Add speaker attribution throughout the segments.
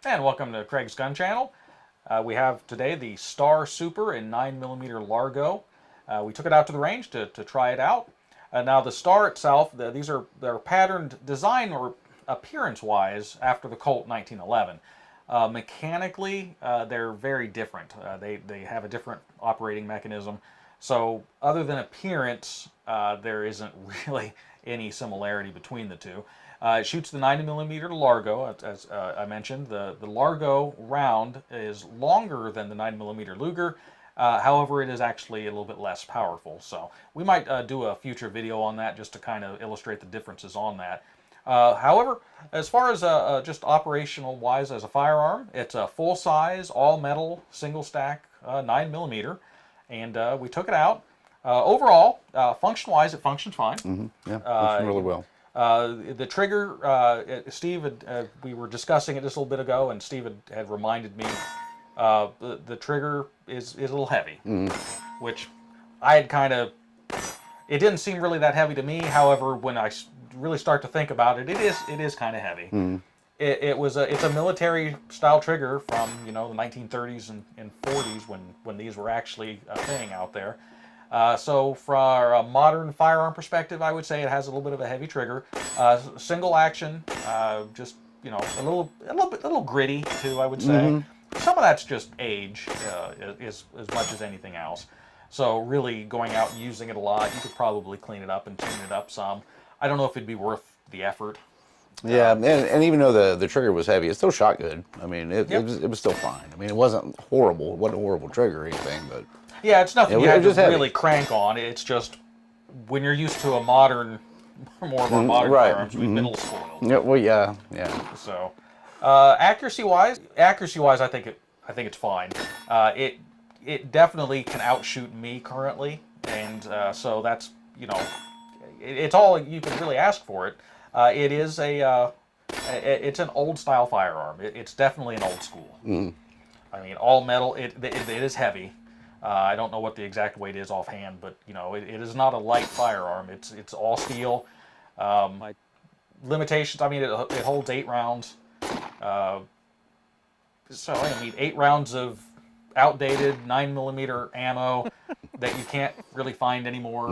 Speaker 1: And welcome to Craig's Gun Channel. We have today the Star Super in 9mm Largo. We took it out to the range to try it out. Now the Star itself, they're patterned design or appearance-wise after the Colt 1911. Mechanically, they're very different. They have a different operating mechanism. So other than appearance, there isn't really any similarity between the two. It shoots the 90mm Largo, as I mentioned. The Largo round is longer than the 9mm Luger. However, it is actually a little bit less powerful. So we might do a future video on that just to kind of illustrate the differences on that. However, as far as just operational wise as a firearm, it's a full size, all metal, single stack 9mm. And we took it out. Overall, function wise, it functions fine.
Speaker 2: Yeah, functions really well.
Speaker 1: The trigger, Steve, we were discussing it just a little bit ago, and Steve had reminded me the trigger is a little heavy, which I had kind of, it didn't seem really that heavy to me. However, when I really start to think about it, it is kind of heavy. It's a military style trigger from the 1930s and 40s when these were actually a thing out there. So from a modern firearm perspective, I would say it has a little bit of a heavy trigger. Single action, just a little gritty too, I would say. Some of that's just age, as much as anything else. So really going out and using it a lot, you could probably clean it up and tune it up some. I don't know if it'd be worth the effort.
Speaker 2: Yeah, and even though the trigger was heavy, it still shot good. I mean, it was still fine. I mean, it wasn't horrible. It wasn't a horrible trigger or anything, but
Speaker 1: yeah, it's nothing you have to
Speaker 2: heavy.
Speaker 1: really crank on. It's just when you're used to a modern, more of our modern firearms, we've been a little spoiled.
Speaker 2: Yeah, well, yeah.
Speaker 1: So, accuracy-wise, I think it's fine. It definitely can outshoot me currently, and so that's it's all you can really ask for it. It is it's an old style firearm. It's definitely an old school. I mean, all metal. It is heavy. I don't know what the exact weight is offhand, but it is not a light firearm. It's all steel. Limitations. I mean, it holds 8 rounds. So I mean, 8 rounds of outdated 9mm ammo that you can't really find anymore.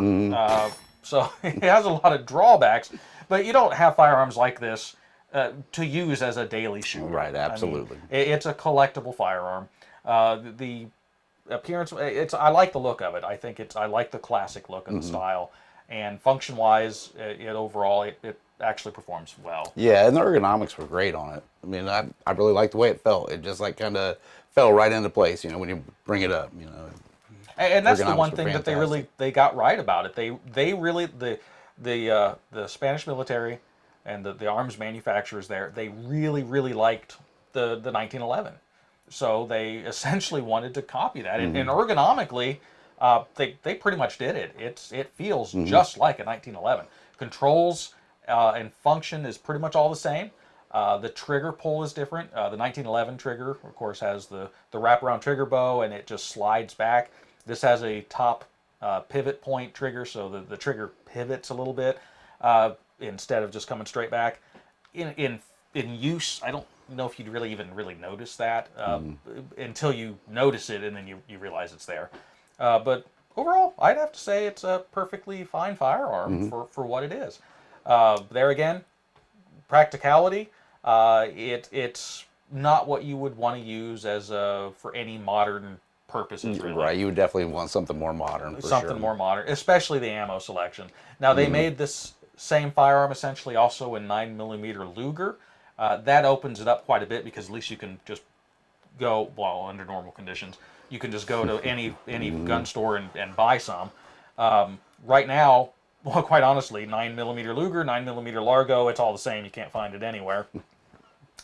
Speaker 1: So it has a lot of drawbacks, but you don't have firearms like this to use as a daily shooter.
Speaker 2: Right, absolutely.
Speaker 1: I mean, it's a collectible firearm. The appearance, I like the look of it. I like the classic look of the style, and function-wise, overall it actually performs well.
Speaker 2: Yeah, and the ergonomics were great on it. I mean, I really liked the way it felt. It just like kind of fell right into place, when you bring it up,
Speaker 1: And that's the one thing that they got right about it. They really the Spanish military and the arms manufacturers there, they really liked the 1911. So they essentially wanted to copy that, and ergonomically, they pretty much did it. It feels just like a 1911. Controls and function is pretty much all the same. The trigger pull is different. The 1911 trigger, of course, has the wraparound trigger bow, and it just slides back. This has a top pivot point trigger, so the trigger pivots a little bit instead of just coming straight back. In use, I don't know if you'd really notice that until you notice it, and then you realize it's there. But overall, I'd have to say it's a perfectly fine firearm for what it is. There again, practicality. It's not what you would want to use as for any modern purposes, really.
Speaker 2: Right, you would definitely want something more modern.
Speaker 1: Something more modern, especially the ammo selection. Now they made this same firearm essentially also in 9mm Luger. That opens it up quite a bit because at least you can just go, well, under normal conditions, you can just go to any gun store and buy some. Right now, well, quite honestly, 9mm Luger, 9mm Largo, it's all the same. You can't find it anywhere.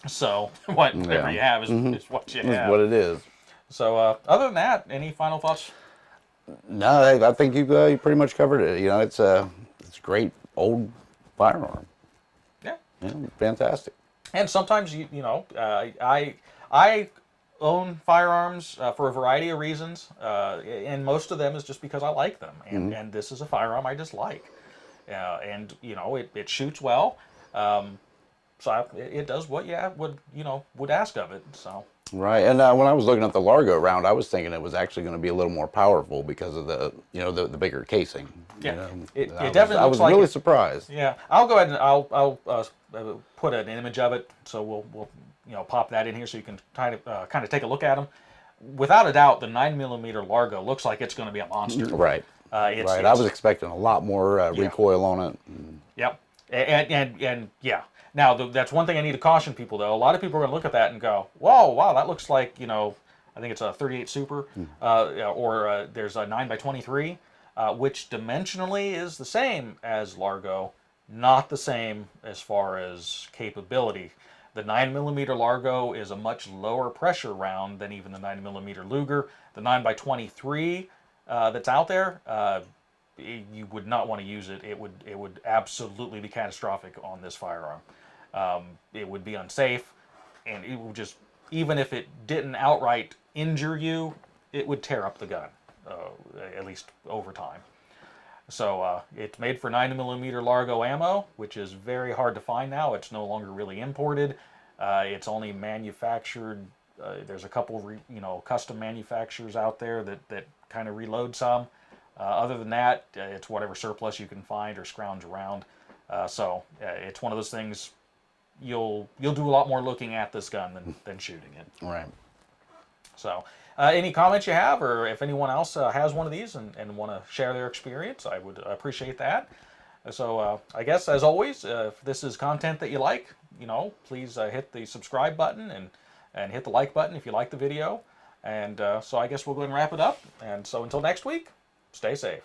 Speaker 1: So whatever you have is what you have.
Speaker 2: It's what it is.
Speaker 1: So other than that, any final thoughts?
Speaker 2: No, I think you pretty much covered it. It's a great old firearm.
Speaker 1: Yeah.
Speaker 2: Fantastic.
Speaker 1: And sometimes I own firearms for a variety of reasons, and most of them is just because I like them, and this is a firearm I just like, and it shoots well. So it does what you would ask of it. So.
Speaker 2: Right, and when I was looking at the Largo round, I was thinking it was actually going to be a little more powerful because of the, the bigger casing.
Speaker 1: Yeah,
Speaker 2: it
Speaker 1: definitely
Speaker 2: I was
Speaker 1: looks like
Speaker 2: really surprised.
Speaker 1: Yeah, I'll go ahead and I'll put an image of it, so we'll pop that in here so you can kind of take a look at them. Without a doubt, the 9mm Largo looks like it's going to be a monster.
Speaker 2: Right. Right. I was expecting a lot more recoil on it.
Speaker 1: Yep. And yeah. Now that's one thing I need to caution people though. A lot of people are going to look at that and go, "Whoa, wow, that looks like I think it's a 38 Super, or there's a 9x23." Which dimensionally is the same as Largo, not the same as far as capability. The 9mm Largo is a much lower pressure round than even the 9mm Luger. The 9x23 that's out there, you would not want to use it. It would absolutely be catastrophic on this firearm. It would be unsafe, and it would just, even if it didn't outright injure you, it would tear up the gun. At least over time. So it's made for 9mm Largo ammo, which is very hard to find now. It's no longer really imported. It's only manufactured. There's a couple, custom manufacturers out there that kind of reload some. Other than that, it's whatever surplus you can find or scrounge around. So it's one of those things. You'll do a lot more looking at this gun than shooting it.
Speaker 2: Right.
Speaker 1: So, any comments you have, or if anyone else has one of these and want to share their experience, I would appreciate that. So, I guess, as always, if this is content that you like, please hit the subscribe button and hit the like button if you like the video. And so I guess we'll go ahead and wrap it up. And so until next week, stay safe.